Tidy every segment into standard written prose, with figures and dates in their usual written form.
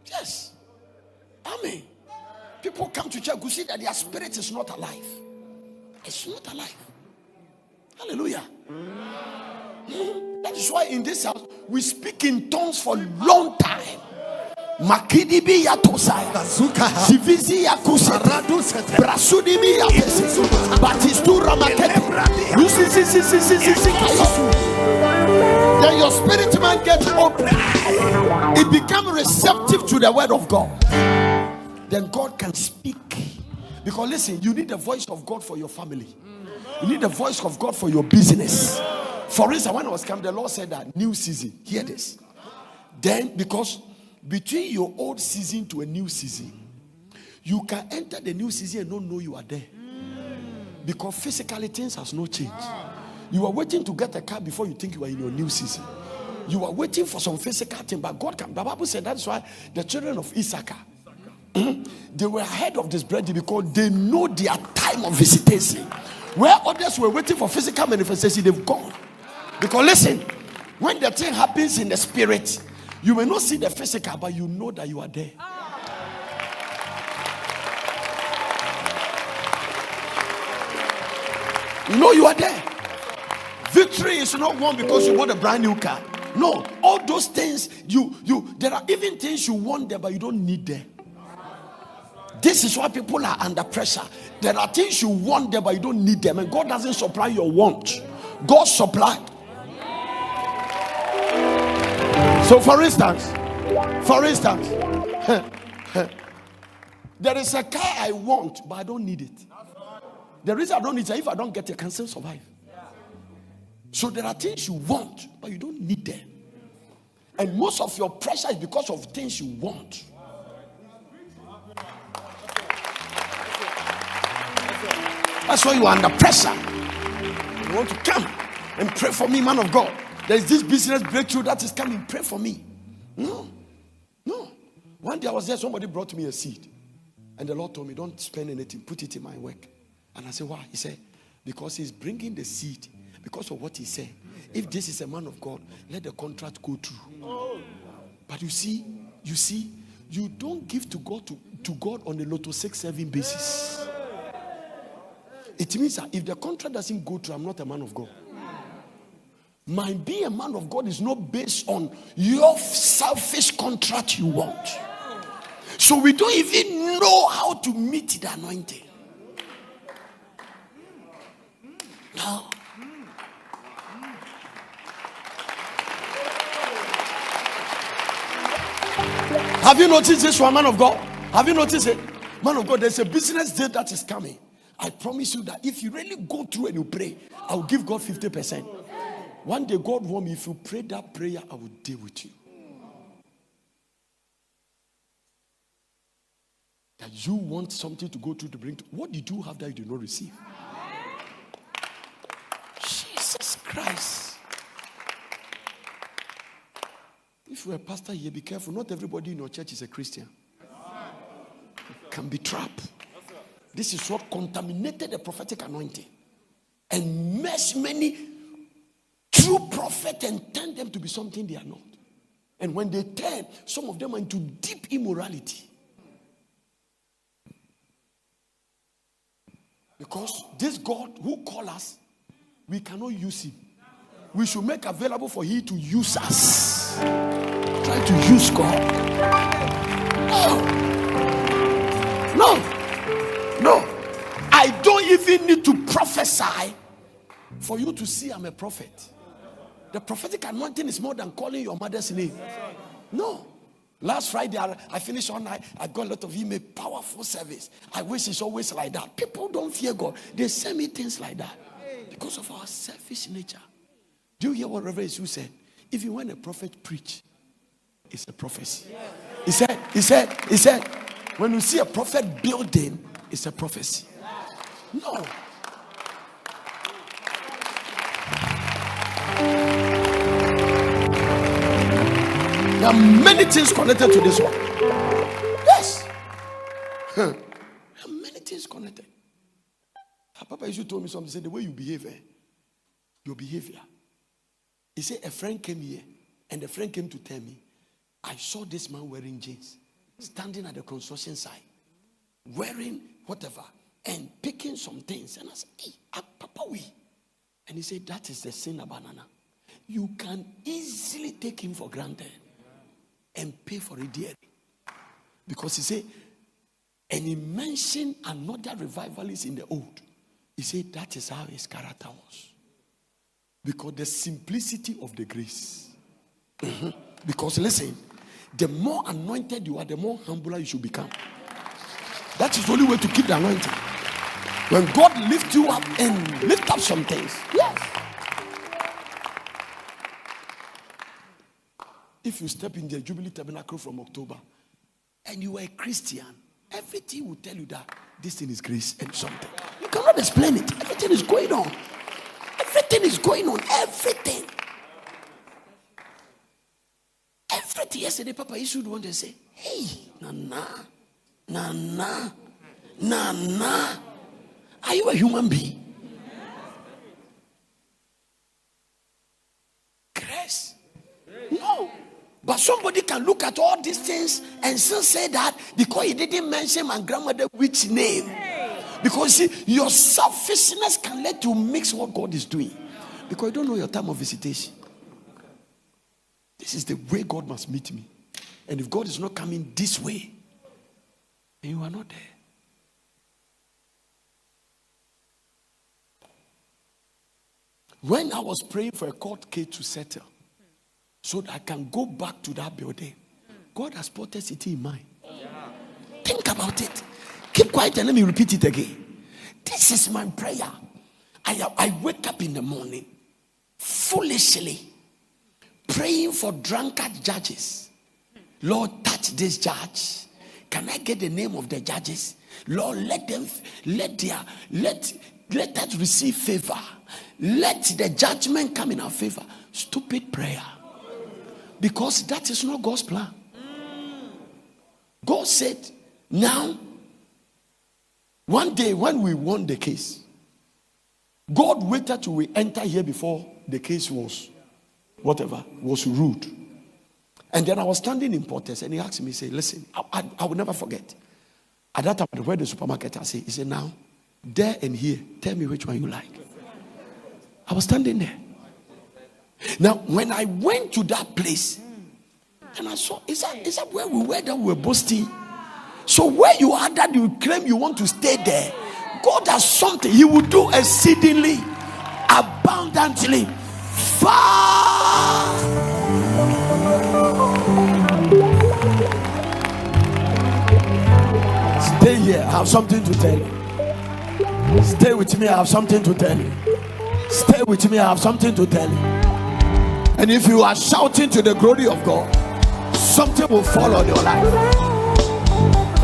Yes. Amen. People come to church, you see that their spirit is not alive. It's not alive. Hallelujah. That is why in this house we speak in tongues for a long time. Makidibi yatosai, Sivizi yakuse, Brasudibi yakese, Batistu ramakete. Then your spirit man gets open. It becomes receptive to the word of God. Then God can speak. Because listen, you need the voice of God for your family. You need the voice of God for your business. For instance, when I was coming, the Lord said that new season. Hear this. Then, because between your old season to a new season, you can enter the new season and not know you are there. Because physically things has no change. You are waiting to get a car before you think you are in your new season. You are waiting for some physical thing, but God can. The Bible said that's why the children of Issachar, they were ahead of this bread because they know their time of visitation. Where others were waiting for physical manifestation, they've gone. Because listen, when the thing happens in the spirit, you may not see the physical, but you know that you are there. You know you are there. Victory is not won because you bought a brand new car. No, all those things there are even things you want there, but you don't need them. This is why people are under pressure. There are things you want there, but you don't need them, and God doesn't supply your want. God supply. So, for instance, there is a car I want, but I don't need it. The reason I don't need it, if I don't get it, I can still survive. So there are things you want, but you don't need them. And most of your pressure is because of things you want. That's why you are under pressure. You want to come and pray for me, man of God. There is this business breakthrough that is coming. Pray for me. No. One day I was there, somebody brought me a seed. And the Lord told me, don't spend anything, put it in my work. And I said, why? He said, because he's bringing the seed. Because of what he said. If this is a man of God, let the contract go through. But you see, you don't give to God on a Lotto 6-7 basis. It means that if the contract doesn't go through, I'm not a man of God. My being a man of God is not based on your selfish contract you want. So we don't even know how to meet the anointing. No. Have you noticed this one, man of God? Have you noticed it? Man of God, there's a business deal that is coming. I promise you that if you really go through and you pray, I will give God 50%. One day God warned me, if you pray that prayer, I will deal with you. That you want something to go through to bring to, what did you have that you did not receive? Jesus Christ. If you're a pastor here, be careful. Not everybody in your church is a Christian. Can be trapped. This is what contaminated the prophetic anointing and meshed many true prophets and turned them to be something they are not. And when they turn, some of them are into deep immorality. Because this God who called us, we cannot use him. We should make available for him to use us. Try to use God. No. I don't even need to prophesy for you to see I'm a prophet. The prophetic anointing is more than calling your mother's name. No. Last Friday, I finished all night. I got a lot of email, powerful service. I wish it's always like that. People don't fear God. They send me things like that because of our selfish nature. Do you hear what Reverend Yeshua said? Even when a prophet preach, it's a prophecy. He said, when you see a prophet building, it's a prophecy. No. There are many things connected to this one. Yes. There are many things connected. Papa Yeshua told me something. He said, the way you behave, your behavior. He said, a friend came here, and the friend came to tell me I saw this man wearing jeans, standing at the construction site, wearing whatever, and picking some things. And I said, hey, Papa, we. And he said, that is the sin of banana. You can easily take him for granted and pay for it dearly. Because he said, and he mentioned another revivalist in the old. He said that is how his character was. Because the simplicity of the grace. Because listen, the more anointed you are, the more humbler you should become. That is the only way to keep the anointing. When God lifts you up and lift up some things. Yes. If you step in the Jubilee Tabernacle from October and you are a Christian, everything will tell you that this thing is grace and something. You cannot explain it. Everything is going on. Everything is going on. Everything. Everything. Yesterday, Papa, you should want to say, hey, Nana. Are you a human being? Grace? No. But somebody can look at all these things and still say that because he didn't mention my grandmother which name. Because see, your selfishness can let you mix what God is doing. Because you don't know your time of visitation. This is the way God must meet me. And if God is not coming this way, then you are not there. When I was praying for a court case to settle, so that I can go back to that building, God has put a city in mind. Think about it. Keep quiet and let me repeat it again. This is my prayer. I wake up in the morning foolishly praying for drunkard judges. Lord, touch this judge. Can I get the name of the judges? Lord, let us receive favor. Let the judgment come in our favor. Stupid prayer. Because that is not God's plan. God said, now, one day when we won the case, God waited till we enter here before the case was ruled. And then I was standing in Portes and he asked me, say, listen, I will never forget. At that time, where the supermarket, he said, now, there and here, tell me which one you like. I was standing there. Now, when I went to that place, and I saw, is that where we were that we were boasting? So where you are that you claim you want to stay there, God has something. He will do exceedingly, abundantly, far. Stay here. I have something to tell you. Stay with me. I have something to tell you. Stay with me. I have something to tell you. And if you are shouting to the glory of God, something will fall on your life.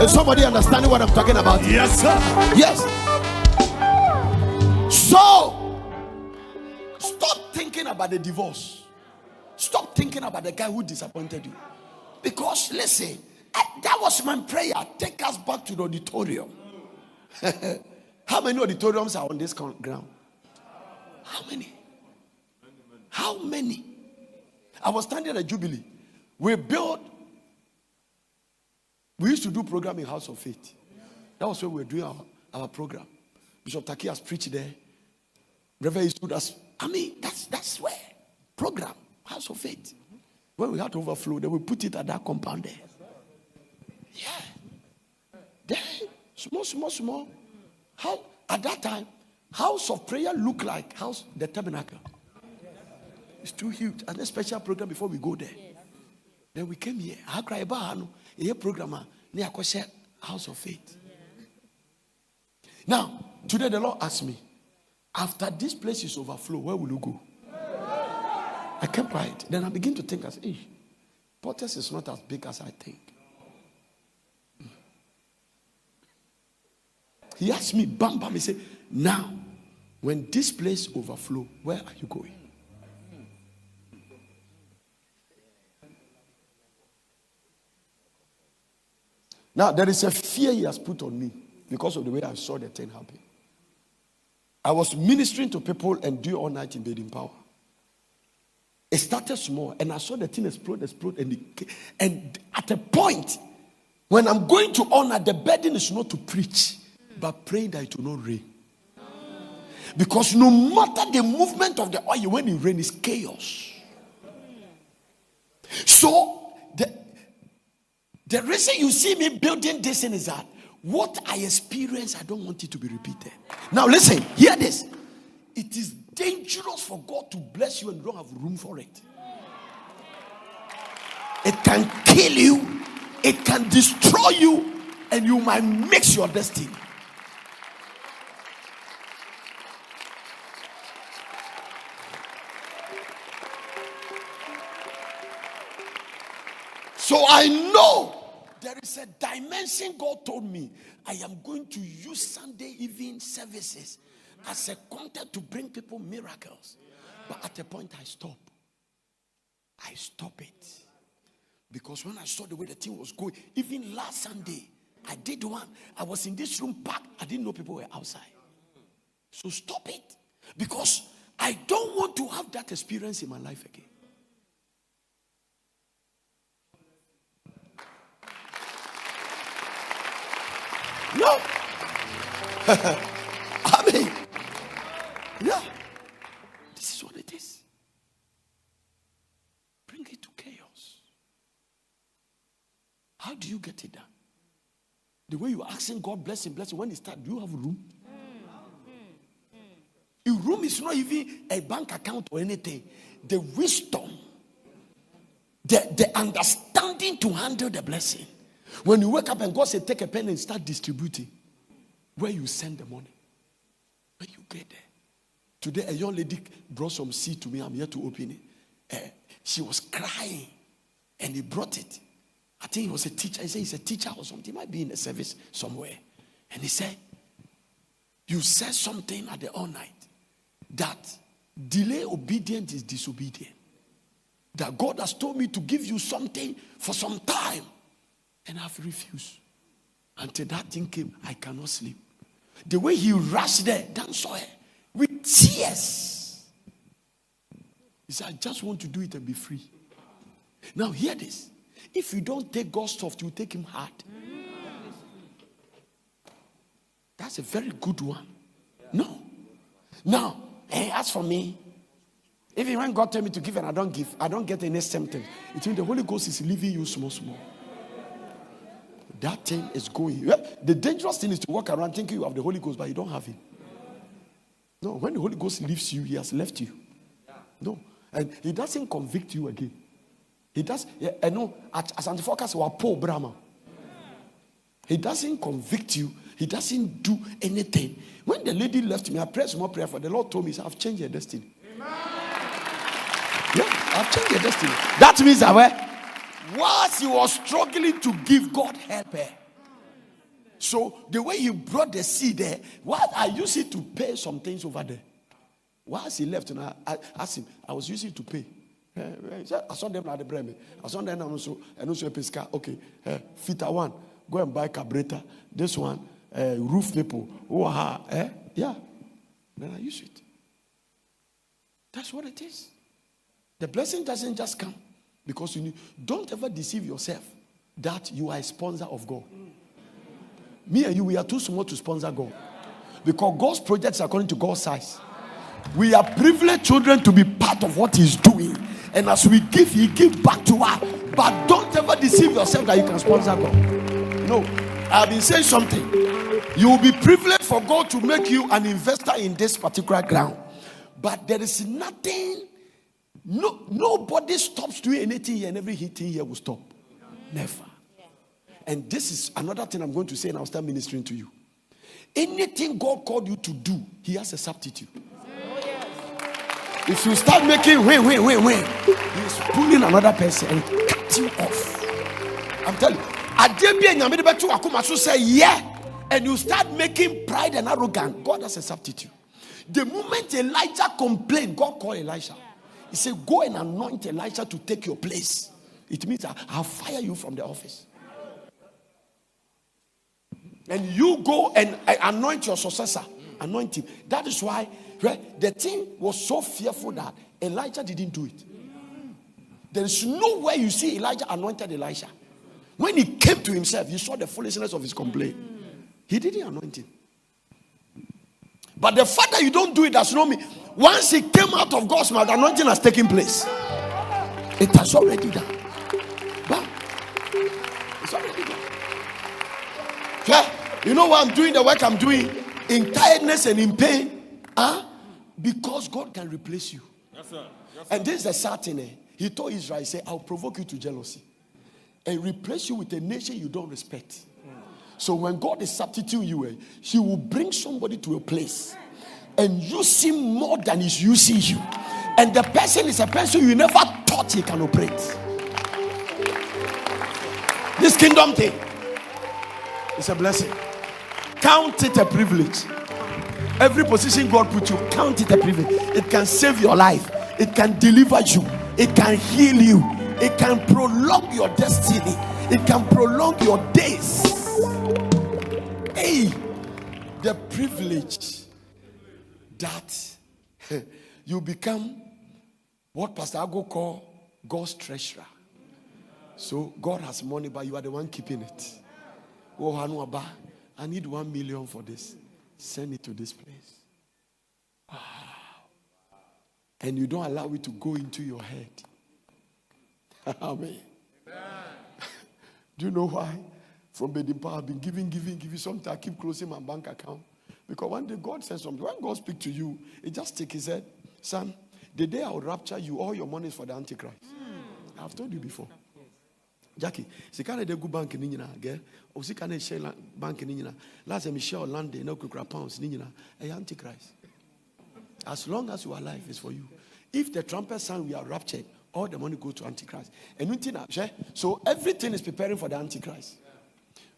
Is somebody understanding what I'm talking about? Yes, sir. Yes. So, stop thinking about the divorce. Stop thinking about the guy who disappointed you. Because, listen, that was my prayer. Take us back to the auditorium. How many auditoriums are on this ground? How many? How many? I was standing at Jubilee. We used to do program in House of Faith. That was where we were doing our program. Bishop Taki has preached there. Reverend stood us. I mean, that's where. Program, House of Faith. When we had to overflow, then we put it at that compound there. Yeah. Then, small. How, at that time, House of Prayer looked like the tabernacle. It's too huge. And a special program before we go there. Then we came here. I cry about a program near House of Faith. Now, today the Lord asked me, after this place is overflow, where will you go? I kept quiet. Then I begin to think, Portes is not as big as I think. He asked me, bam, he said, now, when this place overflow, where are you going? Now, there is a fear he has put on me because of the way I saw the thing happen. I was ministering to people and doing all night in Bathing Power. It started small, and I saw the thing explode, and at a point, when I'm going to honor, the burden is not to preach, but pray that it will not rain. Because no matter the movement of the oil, when it rains, it's chaos. So the reason you see me building this thing is that what I experience, I don't want it to be repeated. Now listen, hear this. It is dangerous for God to bless you and you don't have room for it. It can kill you, it can destroy you, and you might mix your destiny. So I know there is a dimension God told me. I am going to use Sunday evening services as a content to bring people miracles. But at a point I stop. I stop it. Because when I saw the way the thing was going, even last Sunday, I did one. I was in this room packed. I didn't know people were outside. So stop it. Because I don't want to have that experience in my life again. No. I mean, yeah. This is what it is. Bring it to chaos. How do you get it done? The way you're asking God, bless him, when you start, do you have room? Your room is not even a bank account or anything. The wisdom, the understanding to handle the blessing. When you wake up and God said, take a pen and start distributing, where you send the money, when you get there. Today, a young lady brought some seed to me. I'm here to open it. She was crying, and he brought it. I think he was a teacher. He said he's a teacher or something. He might be in a service somewhere. And he said, you said something at the all night that delay obedience is disobedience. That God has told me to give you something for some time. And I've refused. Until that thing came, I cannot sleep. The way he rushed there, Dan saw her with tears. He said, I just want to do it and be free. Now hear this. If you don't take God soft, you take him hard. That's a very good one. No. Now, as for me, even when God tells me to give and I don't give, I don't get any symptoms. It means the Holy Ghost is leaving you small. That thing is going. The dangerous thing is to walk around thinking you have the Holy Ghost, but you don't have it. No, when the Holy Ghost leaves you, he has left you. No, and he doesn't convict you again. He does. I know. As anti-focus, we are poor Brahma. He doesn't convict you. He doesn't do anything. When the lady left me, I prayed some more prayer for the Lord. Told me, I've changed your destiny. Yeah, I've changed your destiny. That means that whilst he was struggling to give, God help her. So the way he brought the seed there, what I used it to pay some things over there. Whilst he left, and I asked him, I was using it to pay. I saw them at the Bremen. I saw them also a pesca. Okay, filter one, go and buy carburetor. This one, roof nipple. Yeah. Then I use it. That's what it is. The blessing doesn't just come because don't ever deceive yourself that you are a sponsor of God. Me and you, we are too small to sponsor God. Because God's projects are according to God's size. We are privileged children to be part of what he's doing. And as we give, he gives back to us. But don't ever deceive yourself that you can sponsor God. No. I've been saying something. You will be privileged for God to make you an investor in this particular ground. But there is nothing, nobody stops doing anything here, and everything here will stop. Never. And this is another thing I'm going to say, and I'll start ministering to you. Anything God called you to do, he has a substitute. If you start making win, he's pulling another person and cutting off. I'm telling you, say yeah, and you start making pride and arrogance, God has a substitute. The moment Elijah complained, God called Elisha. He said, go and anoint Elisha to take your place. It means I'll fire you from the office. And you go and anoint your successor. Anoint him. That is why the thing was so fearful that Elijah didn't do it. There is nowhere you see Elijah anointed Elisha. When he came to himself, you saw the foolishness of his complaint. He didn't anoint him. But the fact that you don't do it does not mean once he came out of God's mouth, anointing has taken place. It has already done. But it's already done. Yeah. You know why I'm doing the work I'm doing? In tiredness and in pain. Because God can replace you. Yes, sir. Yes, sir. And this is the sad thing. He told Israel, he said, I'll provoke you to jealousy and replace you with a nation you don't respect. So when God is substituting you, he will bring somebody to a place and use him more than he's using you. And the person is a person you never thought he can operate. This kingdom thing is a blessing. Count it a privilege. Every position God put you, count it a privilege. It can save your life. It can deliver you. It can heal you. It can prolong your destiny. It can prolong your days. Hey, the privilege that you become what Pastor Ago call God's treasurer. So God has money, but you are the one keeping it. Oh, I need 1 million for this. Send it to this place. Wow. And you don't allow it to go into your head. Amen. Do you know why? From Bedimpa, I've been giving. Sometimes I keep closing my bank account. Because one day God says something. When God speaks to you, it just takes his head. Son, the day I will rapture you, all your money is for the Antichrist. I've told you before. Jackie, si kana de go bank ni nyina ge o si kana share bank ni nyina last time share land na kukura pounds ni nyina e Antichrist. As long as you are alive is for you. If the trumpet sound we are raptured, all the money goes to Antichrist. And so everything is preparing for the Antichrist.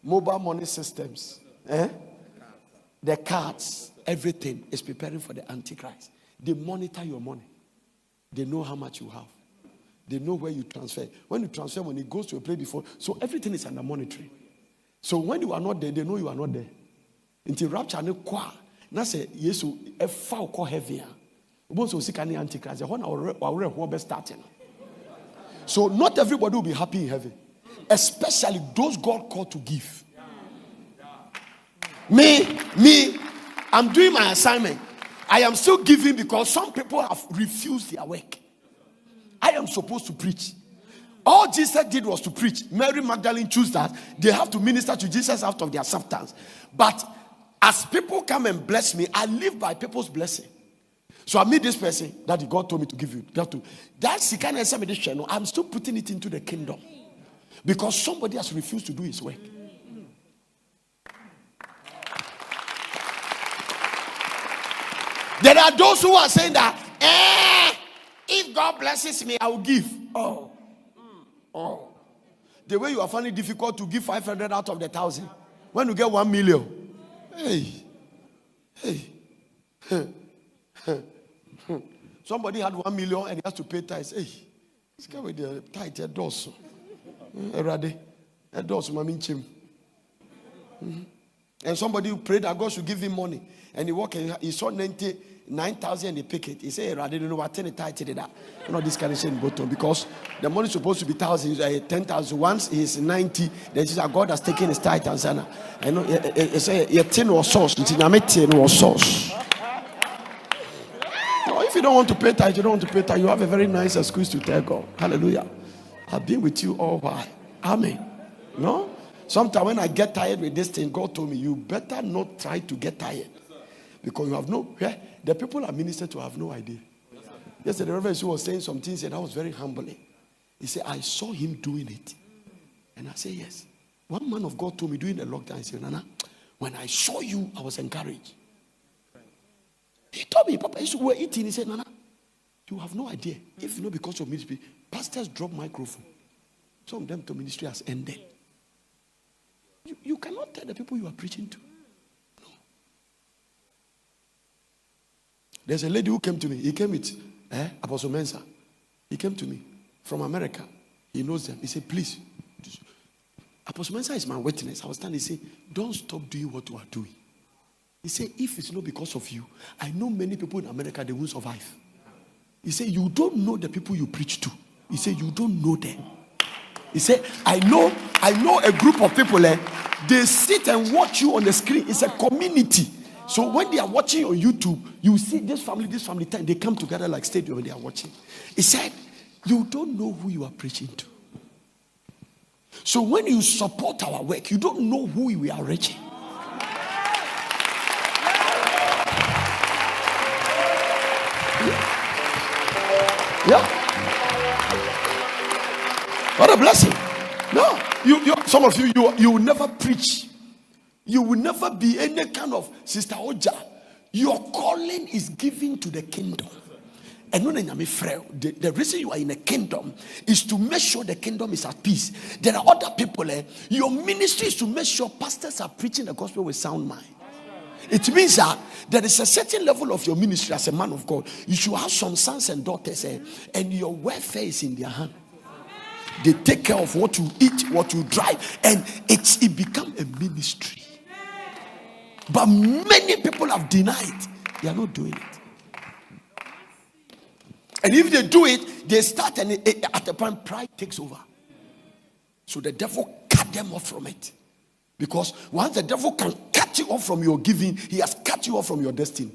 Mobile money systems, the cards, everything is preparing for the Antichrist. They monitor your money. They know how much you have. They know where you transfer. When you transfer, when it goes to a place before, so everything is under monitoring. So when you are not there, they know you are not there. Until rapture ne kwa na say Yesu e fa ko heavy. Obo so sika ne Antichrist. When our be starting. So not everybody will be happy in heaven, especially those God called to give. Me, I'm doing my assignment. I am still giving because some people have refused their work. I am supposed to preach. All Jesus did was to preach. Mary Magdalene chose that. They have to minister to Jesus out of their substance. But as people come and bless me, I live by people's blessing. So I meet this person that God told me to give you. That's the kind of channel. I'm still putting it into the kingdom. Because somebody has refused to do his work. There are those who are saying that, if God blesses me, I will give. Oh. The way you are finding it difficult to give 500 out of the 1,000. When you get 1 million. Hey. Somebody had 1 million and he has to pay tithes. Hey, this guy with the tithe, a doss. A doss, maminchim. And somebody who prayed that God should give him money. And he walked and he saw 9,000 and he picked it. He said, I didn't know what 10 tithe did that. You know, this kind of thing bottom because the money is supposed to be 10,000. Once he's 90, then he says, God has taken his tithe and sana. I know he said, you're 10 or sauce. If you don't want to pay tithe, you don't want to pay tithe. You have a very nice excuse to tell God. Hallelujah. I've been with you all while. Amen. No? Sometimes when I get tired with this thing, God told me, you better not try to get tired. Because you have the people I minister to have no idea. Yesterday, the Reverend was saying some things and that was very humbling. He said, I saw him doing it. And I said, yes. One man of God told me during the lockdown, he said, Nana, when I saw you, I was encouraged. He told me, Papa, we were eating. He said, Nana, you have no idea. If not because of ministry, pastors drop microphone. Some of them to ministry has ended. You cannot tell the people you are preaching to. No. There's a lady who came to me. He came with Apostle Mensa. He came to me from America. He knows them. He said, please. Apostle Mensa is my witness. I was standing. He said, don't stop doing what you are doing. He said, if it's not because of you, I know many people in America, they won't survive. He said, you don't know the people you preach to. He said, you don't know them. He said, I know a group of people, they sit and watch you on the screen. It's a community. So when they are watching on YouTube, you see this family, time, they come together like stadium when they are watching. He said, you don't know who you are preaching to. So when you support our work, you don't know who we are reaching. Yeah. What a blessing. No, some of you will never preach. You will never be any kind of Sister Oja. Your calling is given to the kingdom. And the reason you are in a kingdom is to make sure the kingdom is at peace. There are other people. Your ministry is to make sure pastors are preaching the gospel with sound mind. It means that there is a certain level of your ministry as a man of God. You should have some sons and daughters, and your welfare is in their hand. They take care of what you eat, what you drive, and it becomes a ministry. But many people have denied. They are not doing it. And if they do it, they start, and at a point, pride takes over. So the devil cut them off from it. Because once the devil can cut you off from your giving, he has cut you off from your destiny.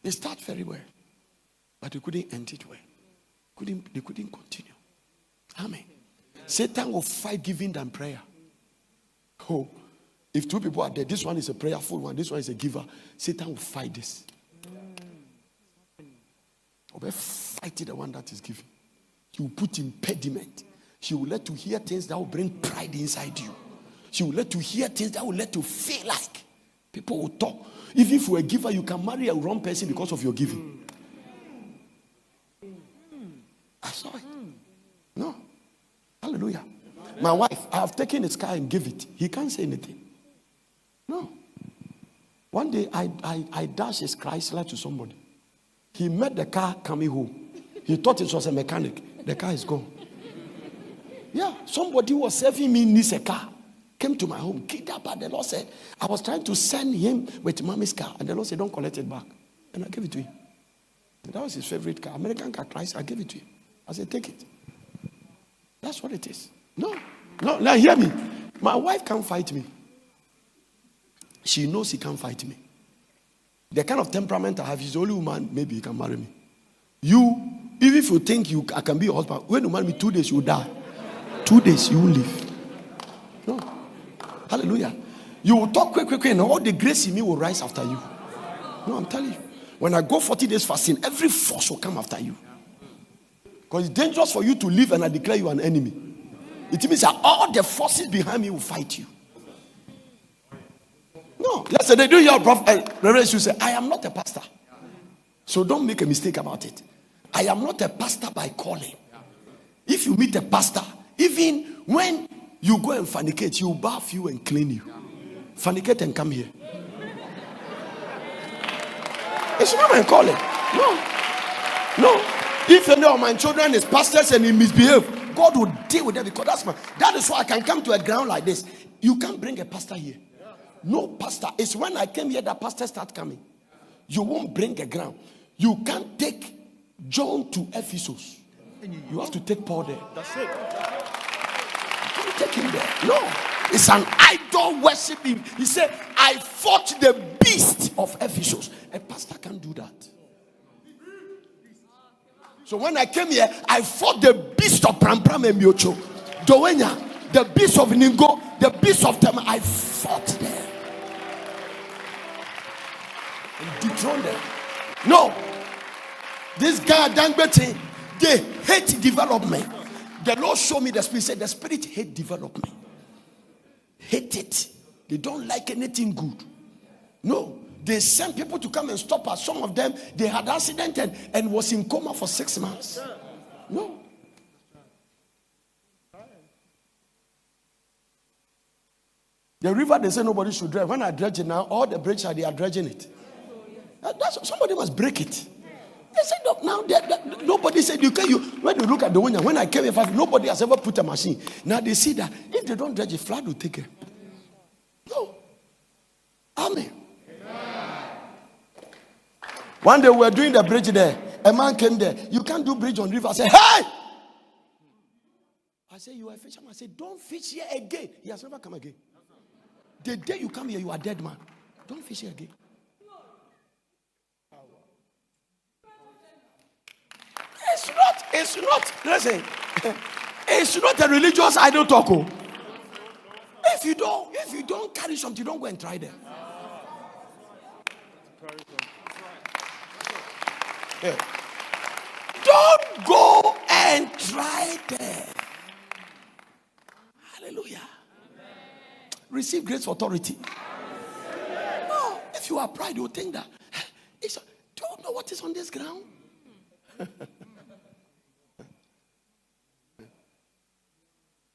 They start very well, but they couldn't end it well. They couldn't continue. Amen. Satan will fight giving than prayer. Oh, if two people are there, this one is a prayerful one, this one is a giver, Satan will fight this. Or fight the one that is giving. He will put impediment. She will let you hear things that will bring pride inside you. She will let you hear things that will let you feel like people will talk. Even if you're a giver, you can marry a wrong person because of your giving. I saw it. No. Hallelujah. My wife, I have taken his car and give it. He can't say anything. No. One day, I dashed his Chrysler to somebody. He met the car coming home. He thought it was a mechanic. The car is gone. Yeah, somebody who was serving me needs a car. Came to my home, kicked up, and the Lord said, I was trying to send him with mommy's car. And the Lord said, don't collect it back. And I gave it to him. That was his favorite car. American car, Chrysler. I gave it to him. I said, take it. That's what it is. No. Now hear me. My wife can't fight me. She knows he can't fight me. The kind of temperament I have, he's the only woman, maybe he can marry me. You, even if you think I can be your husband, when you marry me 2 days, you will die. 2 days, you will live. No. Hallelujah. You will talk quick, and all the grace in me will rise after you. No, I'm telling you. When I go 40 days fasting, every force will come after you. Because it's dangerous for you to live and I declare you an enemy. It means that all the forces behind me will fight you. No. Yesterday, do your prophet, Reverend, you say, I am not a pastor. So don't make a mistake about it. I am not a pastor by calling. If you meet a pastor, even when you go and fornicate, he will bath you and clean you. Fornicate and come here. It's not my calling. No. If any of my children is pastors and he misbehave, God will deal with them, because that is why I can come to a ground like this. You can't bring a pastor here. No pastor. It's when I came here that pastors start coming. You won't bring a ground. You can't take John to Ephesus. You have to take Paul there. That's it. You can't take him there. No. It's an idol worshiping. He said, I fought the beast of Ephesus. A pastor can't do that. So when I came here, I fought the beast of Pram and Miocho. Doenya, the beast of Ningo, the beast of Tema. I fought them. And dethroned them. No. This guy, Dangbete, they hate development. The Lord showed me the spirit. Said the spirit hate development. Hate it. They don't like anything good. No. They send people to come and stop us. Some of them, they had accident and was in coma for 6 months. No. The river, they say nobody should dredge. When I dredge it now, all the bridges they are dredging it. Somebody must break it. They said, no, now nobody said when you look at the window, when I came here, nobody has ever put a machine. Now they see that if they don't dredge it, flood will take it. No. Amen. One day we were doing the bridge there, A man came there. You can't do bridge on river. I said, hey! I said, you are a fisherman. I said, don't fish here again. He has never come again. The day you come here, you are dead man. Don't fish here again. Listen, it's not a religious idol talk. If you don't carry something, don't go and try them. Yeah. Don't go and try them. Hallelujah. Receive grace authority. No, if you are pride, you think that don't know what is on this ground.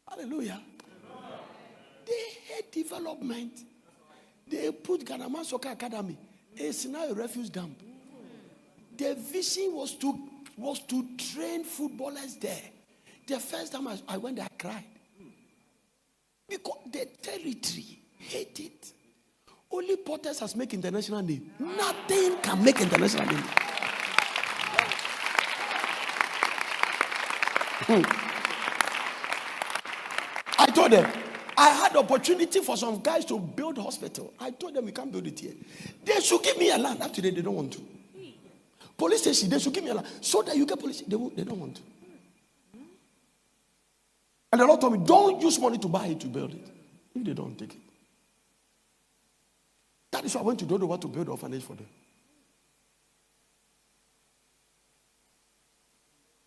Hallelujah. They hate development. They put Ganama Soccer Academy. It's now a refuse dump. The vision was to train footballers there. The first time I went there, I cried. Because the territory hate it. Only Potters has make international name. Nothing can make international name. I told them, I had opportunity for some guys to build hospital. I told them we can't build it here. They should give me a land. After they don't want to. Police station, they should give me a land. So that you get police, they don't want to. And the Lord told me, don't use money to buy it, to build it. If they don't take it. That is why I went to Dodo to build an orphanage for them.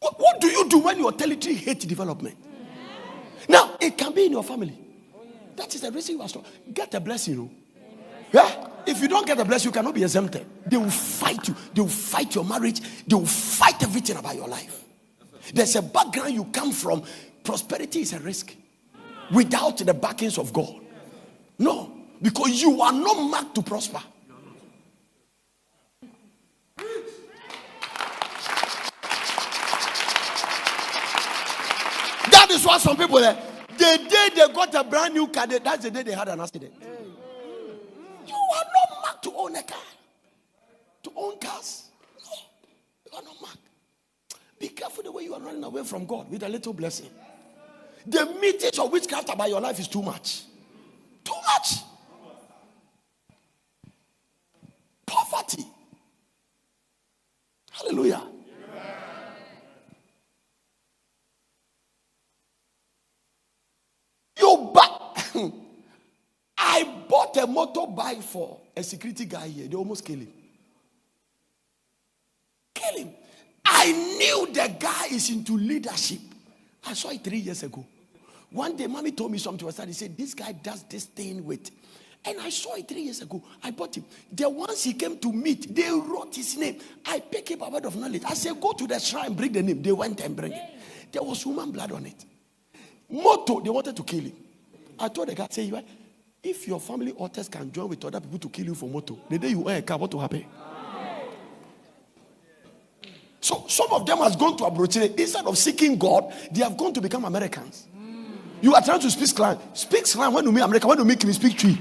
What do you do when your territory hates development? Now, it can be in your family. That is the reason you are strong. Get a blessing, Yeah? If you don't get a blessing, you cannot be exempted. They will fight you. They will fight your marriage. They will fight everything about your life. There's a background you come from. Prosperity is a risk. Without the backings of God. No. Because you are not marked to prosper. That is why some people, the day they got a brand new car, that's the day they had an accident. You are not marked to own a car. To own cars. No. You are not marked. Be careful the way you are running away from God with a little blessing. The meetings of witchcraft about your life is too much. Too much. Poverty. Hallelujah. I bought a motorbike for a security guy here. They almost killed him. Kill him. I knew the guy is into leadership. I saw it 3 years ago. One day, mommy told me something. He said, this guy does this thing with. And I saw it 3 years ago. I bought him. The ones he came to meet, they wrote his name. I picked up a word of knowledge. I said, go to the shrine, bring the name. They went and bring it. There was human blood on it. Moto, they wanted to kill him. I told the guy, say, if your family authors can join with other people to kill you for moto, the day you earn a car, what will happen? So some of them has gone to Abrochire. Instead of seeking God, they have gone to become Americans. You are trying to speak slang. Speak slang when you mean America. When you make me speak tree.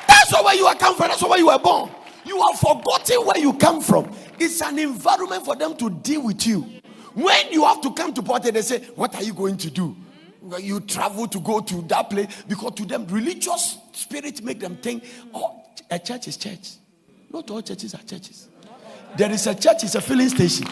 That's not where you are come from. That's not where you were born. You have forgotten where you come from. It's an environment for them to deal with you. When you have to come to Port, they say, what are you going to do? You travel to go to that place. Because to them, religious spirit make them think, oh, a church is church. Not all churches are churches. There is a church, it's a filling station.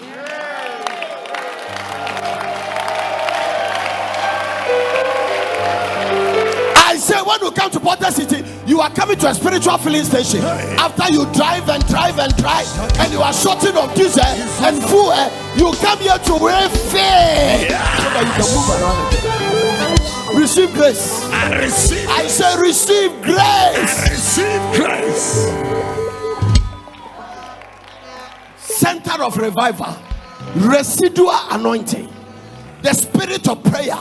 I say when you come to Porter City, you are coming to a spiritual filling station. After you drive and drive and drive, and you are shorting of diesel and fuel, you come here to refill. So that you can move around. Receive grace. I say receive grace. Receive grace. Center of revival, residual anointing, the spirit of prayer,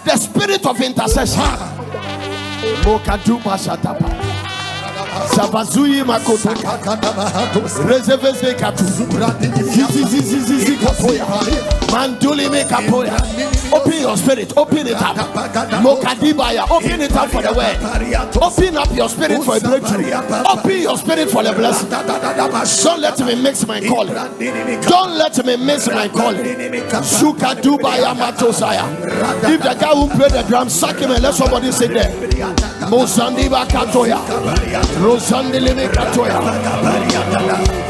the spirit of intercession. Mokadupa shatapa, Sabazui makoto, Rezeveze katu, Zizi katoya. Manduli Mekapoya. Open your spirit, open it up. Mokadibaya, open it up for the word. Open up your spirit for a breakthrough. Open your spirit for the blessing. Don't let me miss my calling. Don't let me miss my calling. Suka Dubaya Matosaya. If the guy who played the drum, sack him and let somebody sit there. Mosandi Bakatoya. Rosandi Katoya.